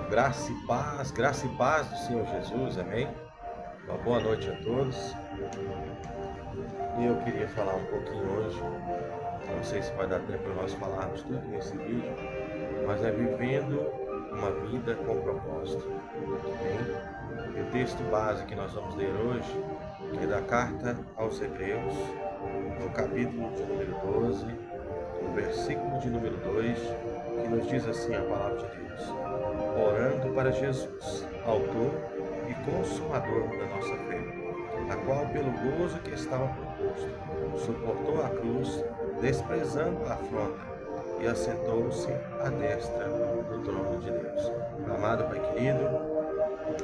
Graça e paz do Senhor Jesus, amém? Uma boa noite a todos. E eu queria falar um pouquinho hoje, não sei se vai dar tempo para nós falarmos tudo nesse vídeo, mas é vivendo uma vida com propósito, amém? E o texto base que nós vamos ler hoje é da carta aos Hebreus, no capítulo de número 12, no versículo de número 2, que nos diz assim a palavra de Deus: orando para Jesus, autor e consumador da nossa fé, a qual, pelo gozo que estava proposto, suportou a cruz, desprezando a afronta, e assentou-se à destra do trono de Deus. Amado Pai querido,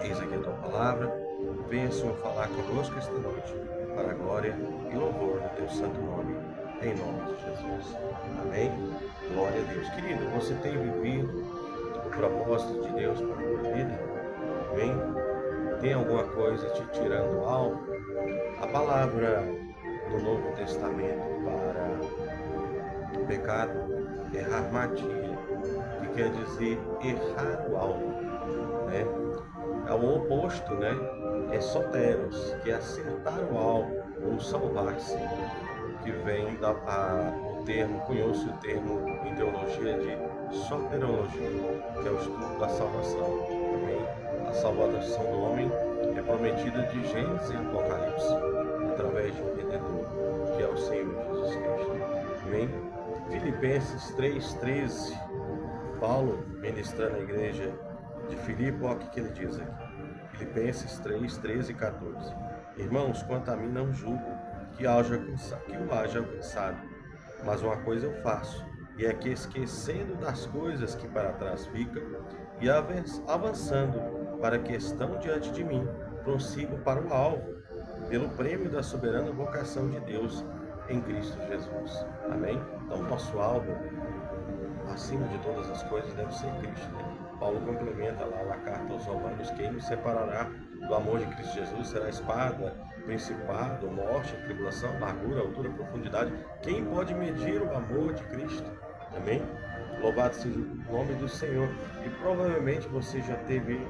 eis aqui a tua palavra. Venha, Senhor, falar conosco esta noite, para a glória e louvor do teu santo nome, em nome de Jesus. Amém? Glória a Deus. Querido, você tem vivido o propósito de Deus para a tua vida? Amém? Tem alguma coisa te tirando o alvo? A palavra do Novo Testamento para pecado é harmatia, que quer dizer errar o alvo, né? É o oposto, né? É soteros, que é acertar o alvo ou salvar-se, que vem o termo, cunhou-se o termo em teologia de soterologia, que é o estudo da salvação. Amém? A salvação do homem é prometida de Gênesis e Apocalipse, através de um Redentor, que é o Senhor Jesus Cristo. Amém? Filipenses 3,13, Paulo, ministrando a igreja de Filipe, olha o que ele diz aqui. Filipenses 3, 13 e 14. Irmãos, quanto a mim não julgo que o haja alcançado, mas uma coisa eu faço, e é que esquecendo das coisas que para trás ficam, e avançando para que estão diante de mim, prossigo para o alvo, pelo prêmio da soberana vocação de Deus em Cristo Jesus. Amém? Então, nosso alvo, acima de todas as coisas, deve ser Cristo, né? Paulo complementa lá na carta aos Romanos: quem nos separará do amor de Cristo Jesus? Será espada, principado, morte, tribulação, largura, altura, profundidade? Quem pode medir o amor de Cristo? Amém? Louvado seja o nome do Senhor. E provavelmente você já teve,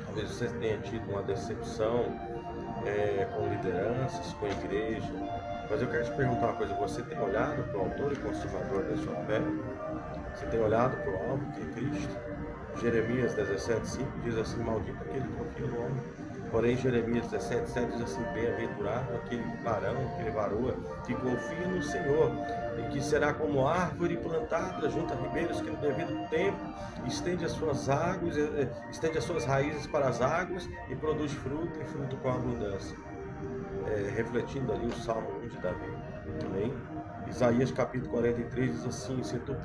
talvez você tenha tido uma decepção com lideranças, com igreja. Mas eu quero te perguntar uma coisa: você tem olhado para o autor e consumador da sua fé? Você tem olhado para o alvo, que é Cristo? Jeremias 17,5 diz assim: maldito aquele que confia no homem. Porém, Jeremias 17,7 diz assim: bem-aventurado aquele varão, aquele varoa que confia no Senhor, e que será como árvore plantada junto a ribeiros, que no devido tempo estende as suas raízes para as águas e produz fruto e fruto com abundância. Refletindo ali o Salmo 1 de Davi. Amém? Isaías capítulo 43 diz assim: se tu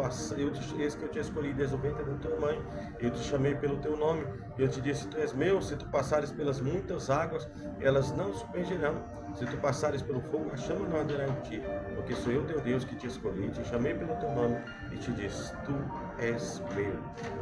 eis que eu te escolhi desde o ventre da tua mãe, eu te chamei pelo teu nome, eu te disse: tu és meu. Se tu passares pelas muitas águas, elas não submergirão. Se tu passares pelo fogo, a chama não arderá em ti, porque sou eu teu Deus que te escolhi, te chamei pelo teu nome e te disse: tu és meu.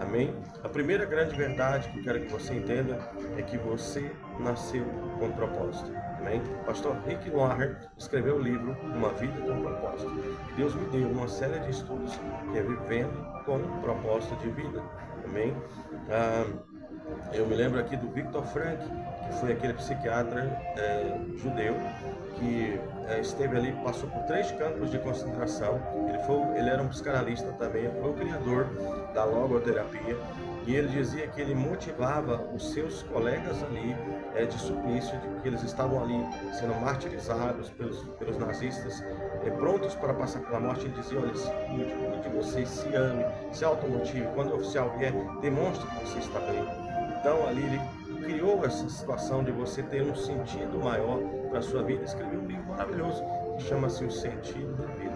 Amém? A primeira grande verdade que eu quero que você entenda é que você nasceu com propósito. Amém? Pastor Rick Warren escreveu o livro Uma Vida com Propósito. E Deus me deu uma série de estudos que é vivendo com propósito de vida. Amém? Eu me lembro aqui do Viktor Frankl, que foi aquele psiquiatra judeu que esteve ali, passou por 3 campos de concentração. Ele era um psicanalista também, foi o criador da logoterapia. E ele dizia que ele motivava os seus colegas ali de suplício, de que eles estavam ali sendo martirizados pelos nazistas, prontos para passar pela morte. Ele dizia: olha, se cuide de você, se ame, se automotive. Quando o oficial vier, demonstre que você está bem. Então ali ele criou essa situação de você ter um sentido maior para a sua vida. Escreveu um livro maravilhoso que chama-se O Sentido da Vida.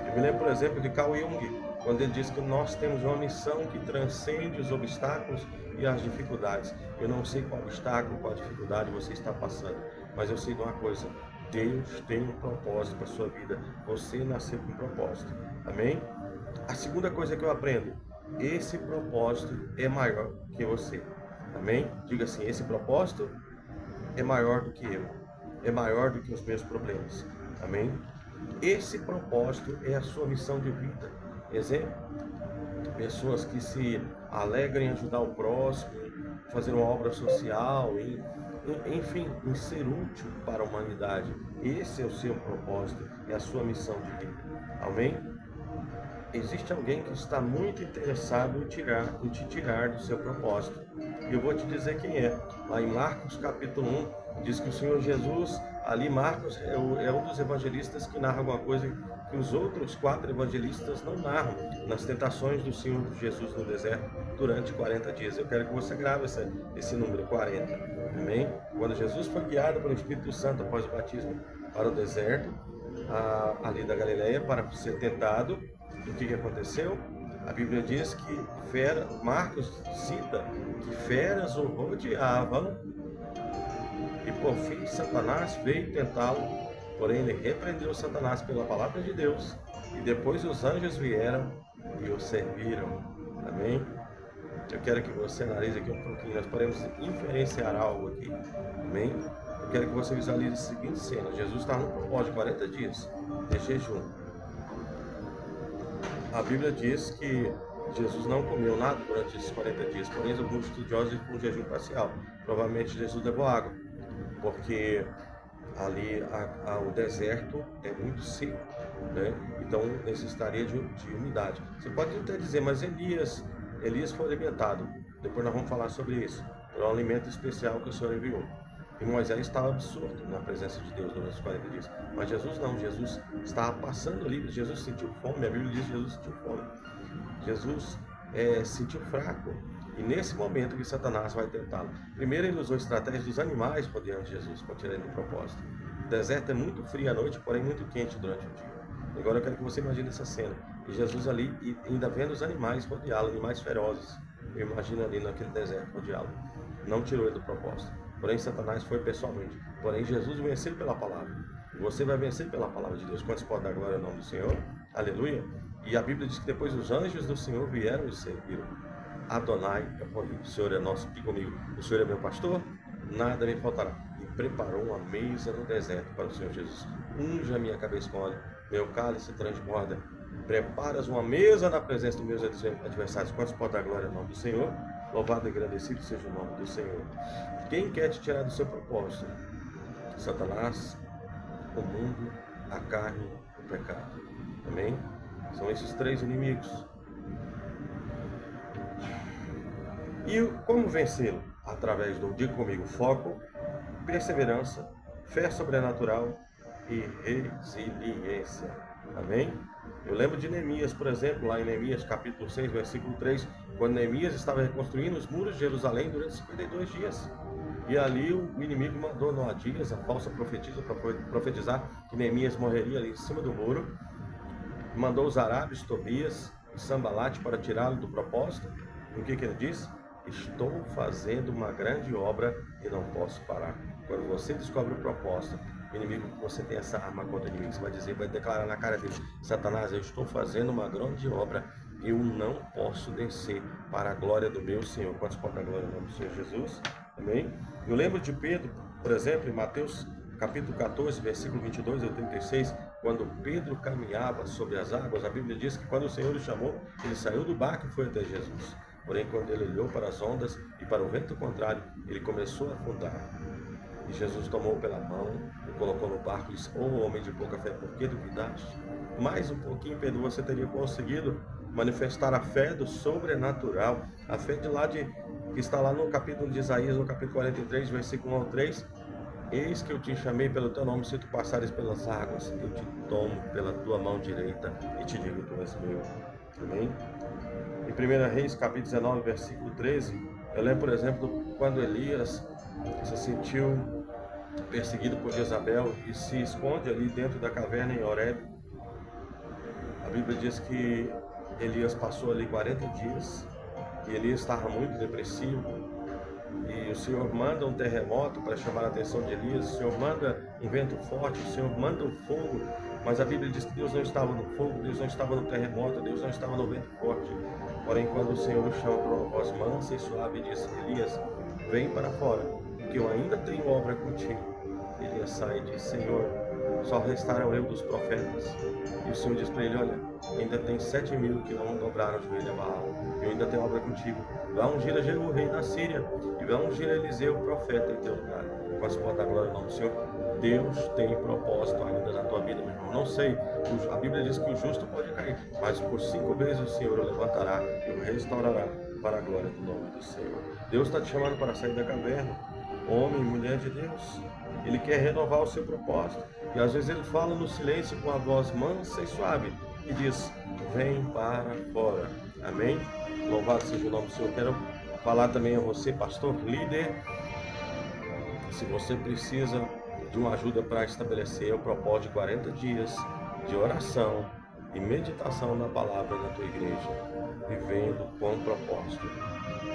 Eu me lembro, por exemplo, de Carl Jung, quando ele diz que nós temos uma missão que transcende os obstáculos e as dificuldades. Eu não sei qual obstáculo, qual dificuldade você está passando, mas eu sei de uma coisa: Deus tem um propósito para a sua vida. Você nasceu com um propósito. Amém? A segunda coisa que eu aprendo: esse propósito é maior que você. Amém? Diga assim: esse propósito é maior do que eu, é maior do que os meus problemas. Amém? Esse propósito é a sua missão de vida. Exemplo: pessoas que se alegram em ajudar o próximo, em fazer uma obra social, enfim, em ser útil para a humanidade. Esse é o seu propósito, é a sua missão de vida. Amém? Existe alguém que está muito interessado em te tirar do seu propósito. E eu vou te dizer quem é. Lá em Marcos capítulo 1, diz que o Senhor Jesus, ali Marcos é um dos evangelistas que narra alguma coisa que os outros 4 evangelistas não narram, nas tentações do Senhor Jesus no deserto durante 40 dias. Eu quero que você grave esse número 40. Amém? Quando Jesus foi guiado pelo Espírito Santo após o batismo para o deserto, ali da Galileia, para ser tentado, o que aconteceu? A Bíblia diz que Marcos cita que feras o rodeavam e por fim Satanás veio tentá-lo, porém ele repreendeu Satanás pela palavra de Deus e depois os anjos vieram e o serviram. Amém? Eu quero que você analise aqui um pouquinho, nós podemos inferenciar algo aqui. Amém? Eu quero que você visualize a seguinte cena: Jesus estava no propósito de 40 dias de jejum. A Bíblia diz que Jesus não comeu nada durante esses 40 dias, porém alguns estudiosos com jejum parcial. Provavelmente Jesus levou água, porque ali o deserto é muito seco, né? Então necessitaria de umidade. Você pode até dizer, mas Elias foi alimentado. Depois nós vamos falar sobre isso. É um alimento especial que o Senhor enviou. E Moisés estava absorto na presença de Deus durante os 40 dias. Mas Jesus não, Jesus estava passando ali, Jesus sentiu fome, a Bíblia diz que Jesus sentiu fome. Jesus sentiu fraco. E nesse momento que Satanás vai tentá-lo. Primeiro ele usou estratégias dos animais rodeando Jesus, para tirar ele do propósito. O deserto é muito frio à noite, porém muito quente durante o dia. Agora eu quero que você imagine essa cena. E Jesus ali, e ainda vendo os animais rodeá-lo, animais ferozes. Eu imagino ali naquele deserto rodeá-lo. Não tirou ele do propósito. Porém Satanás foi pessoalmente. Porém Jesus venceu pela palavra. Você vai vencer pela palavra de Deus. Quantos podem dar glória ao nome do Senhor? Aleluia. E a Bíblia diz que depois os anjos do Senhor vieram e serviram. Adonai, o Senhor é nosso, diga comigo, o Senhor é meu pastor, nada me faltará. E preparou uma mesa no deserto para o Senhor Jesus. Unja a minha cabeça com óleo, meu cálice transborda. Preparas uma mesa na presença dos meus adversários. Quantos podem dar glória ao nome do Senhor? Louvado e agradecido seja o nome do Senhor. Quem quer te tirar do seu propósito? Satanás, o mundo, a carne, o pecado. Amém? São esses 3 inimigos. E como vencê-lo? Através do, diga comigo, foco, perseverança, fé sobrenatural e resiliência. Amém? Eu lembro de Neemias, por exemplo, lá em Neemias capítulo 6, versículo 3, quando Neemias estava reconstruindo os muros de Jerusalém durante 52 dias. E ali o inimigo mandou Noadias, a falsa profetisa, para profetizar que Neemias morreria ali em cima do muro. Mandou os arábios, Tobias e Sambalate para tirá-lo do propósito. E o que ele disse? Estou fazendo uma grande obra e não posso parar. Quando você descobre o propósito, o inimigo, você tem essa arma contra o inimigo, você vai dizer, vai declarar na cara dele: Satanás, eu estou fazendo uma grande obra, eu não posso descer para a glória do meu Senhor. Quantos podem dar glória ao nome do Senhor Jesus? Amém? Eu lembro de Pedro, por exemplo, em Mateus capítulo 14, versículo 22 ao 36, quando Pedro caminhava sobre as águas, a Bíblia diz que quando o Senhor o chamou, ele saiu do barco e foi até Jesus. Porém, quando ele olhou para as ondas e para o vento contrário, ele começou a afundar. E Jesus tomou pela mão, o colocou no barco e disse: homem de pouca fé, por que duvidaste? Mais um pouquinho, Pedro, você teria conseguido manifestar a fé do sobrenatural, a fé que está lá no capítulo de Isaías, no capítulo 43, versículo 1 ao 3. Eis que eu te chamei pelo teu nome, se tu passares pelas águas, eu te tomo pela tua mão direita e te digo: tu és meu. Amém? Em 1 Reis, capítulo 19, versículo 13, eu lembro, por exemplo, quando Elias se sentiu perseguido por Jezabel e se esconde ali dentro da caverna em Horebe. A Bíblia diz que Elias passou ali 40 dias e Elias estava muito depressivo. E o Senhor manda um terremoto para chamar a atenção de Elias, o Senhor manda um vento forte, o Senhor manda um fogo, mas a Bíblia diz que Deus não estava no fogo, Deus não estava no terremoto, Deus não estava no vento forte. Porém, quando o Senhor o chama por uma voz mansa e suave, diz: Elias, vem para fora, porque eu ainda tenho obra contigo. Elias sai e diz: Senhor, só restaram eu dos profetas. E o Senhor diz para ele: olha, ainda tem 7.000 que não dobraram o joelho a Baal. Eu ainda tenho obra contigo. Vai ungir a Jeú, rei da Síria, e vai ungir a Eliseu, profeta, em teu lugar. Quase pode dar glória ao nome do Senhor. Deus tem propósito ainda na tua vida, meu irmão. Não sei, a Bíblia diz que o justo pode cair, mas por 5 vezes o Senhor o levantará e o restaurará para a glória do nome do Senhor. Deus está te chamando para sair da caverna. Homem e mulher de Deus, Ele quer renovar o seu propósito. E às vezes Ele fala no silêncio com a voz mansa e suave e diz: vem para fora. Amém? Louvado seja o nome do Senhor. Quero falar também a você, pastor, líder. Se você precisa de uma ajuda para estabelecer o propósito de 40 dias de oração e meditação na palavra da tua igreja, vivendo com propósito,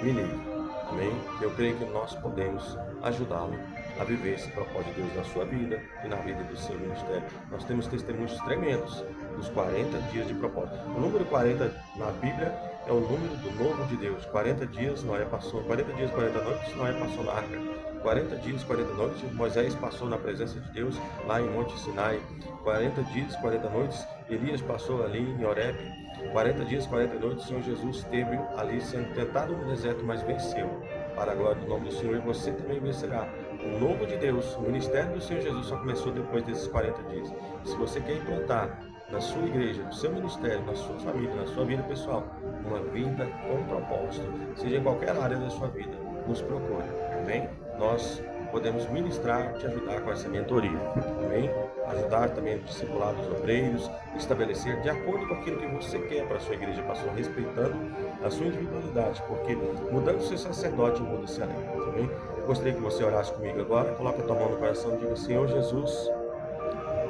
me ligue. Amém? Eu creio que nós podemos ajudá-lo a viver esse propósito de Deus na sua vida e na vida do seu ministério. Nós temos testemunhos tremendos dos 40 dias de propósito. O número 40 na Bíblia é o número do novo de Deus. 40 dias Noé passou, 40 dias, 40 noites, Noé passou na arca. 40 dias, 40 noites, Moisés passou na presença de Deus lá em Monte Sinai. 40 dias, 40 noites, Elias passou ali em Horebe. 40 dias, 40 noites, o Senhor Jesus esteve ali sendo tentado no deserto, mas venceu. Para a glória do nome do Senhor, e você também vencerá. O novo de Deus, o ministério do Senhor Jesus só começou depois desses 40 dias. Se você quer implantar na sua igreja, no seu ministério, na sua família, na sua vida pessoal, uma vida com propósito, seja em qualquer área da sua vida, nos procure. Amém? Nós podemos ministrar, te ajudar com essa mentoria. Amém? Ajudar também no discipulado dos obreiros, estabelecer de acordo com aquilo que você quer para a sua igreja, pastor, respeitando a sua individualidade, porque mudando o seu sacerdote, muda-se a lei. Amém? Eu gostaria que você orasse comigo agora, coloque a tua mão no coração e diga: Senhor Jesus,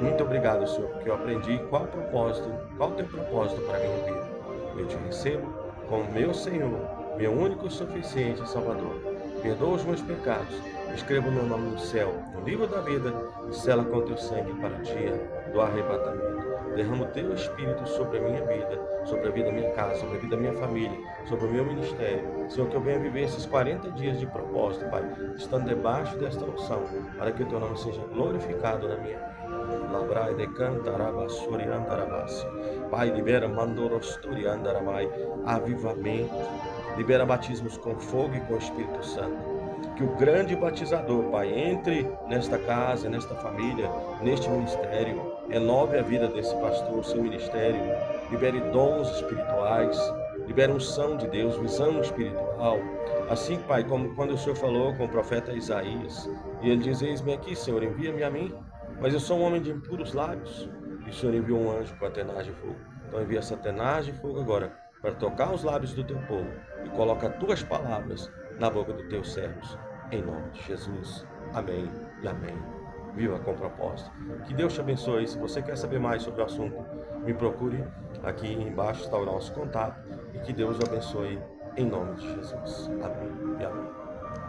muito obrigado, Senhor, porque eu aprendi qual o teu propósito para a minha vida. Eu te recebo como meu Senhor, meu único, suficiente Salvador. Perdoa os meus pecados, escreva o meu nome no céu, no livro da vida, e sela com teu sangue para o dia do arrebatamento. Derrama o teu Espírito sobre a minha vida, sobre a vida da minha casa, sobre a vida da minha família, sobre o meu ministério. Senhor, que eu venha viver esses 40 dias de propósito, Pai, estando debaixo desta unção, para que o teu nome seja glorificado na minha vida. Labrai de cantarabasuri andarabasi. Pai, libera mandorosturi andaramai, avivamento. Libera batismos com fogo e com o Espírito Santo. Que o grande batizador, Pai, entre nesta casa, nesta família, neste ministério, renove a vida desse pastor, seu ministério, libere dons espirituais, libere unção de Deus, visão espiritual. Assim, Pai, como quando o Senhor falou com o profeta Isaías, e ele diz: eis-me aqui, Senhor, envia-me a mim, mas eu sou um homem de impuros lábios. E o Senhor enviou um anjo com a tenaz de fogo. Então envia essa tenaz de fogo agora, para tocar os lábios do teu povo, e coloca as tuas palavras na boca dos teus servos, em nome de Jesus. Amém e amém. Viva com propósito. Que Deus te abençoe. Se você quer saber mais sobre o assunto, me procure. Aqui embaixo está o nosso contato. E que Deus o abençoe em nome de Jesus. Amém e amém.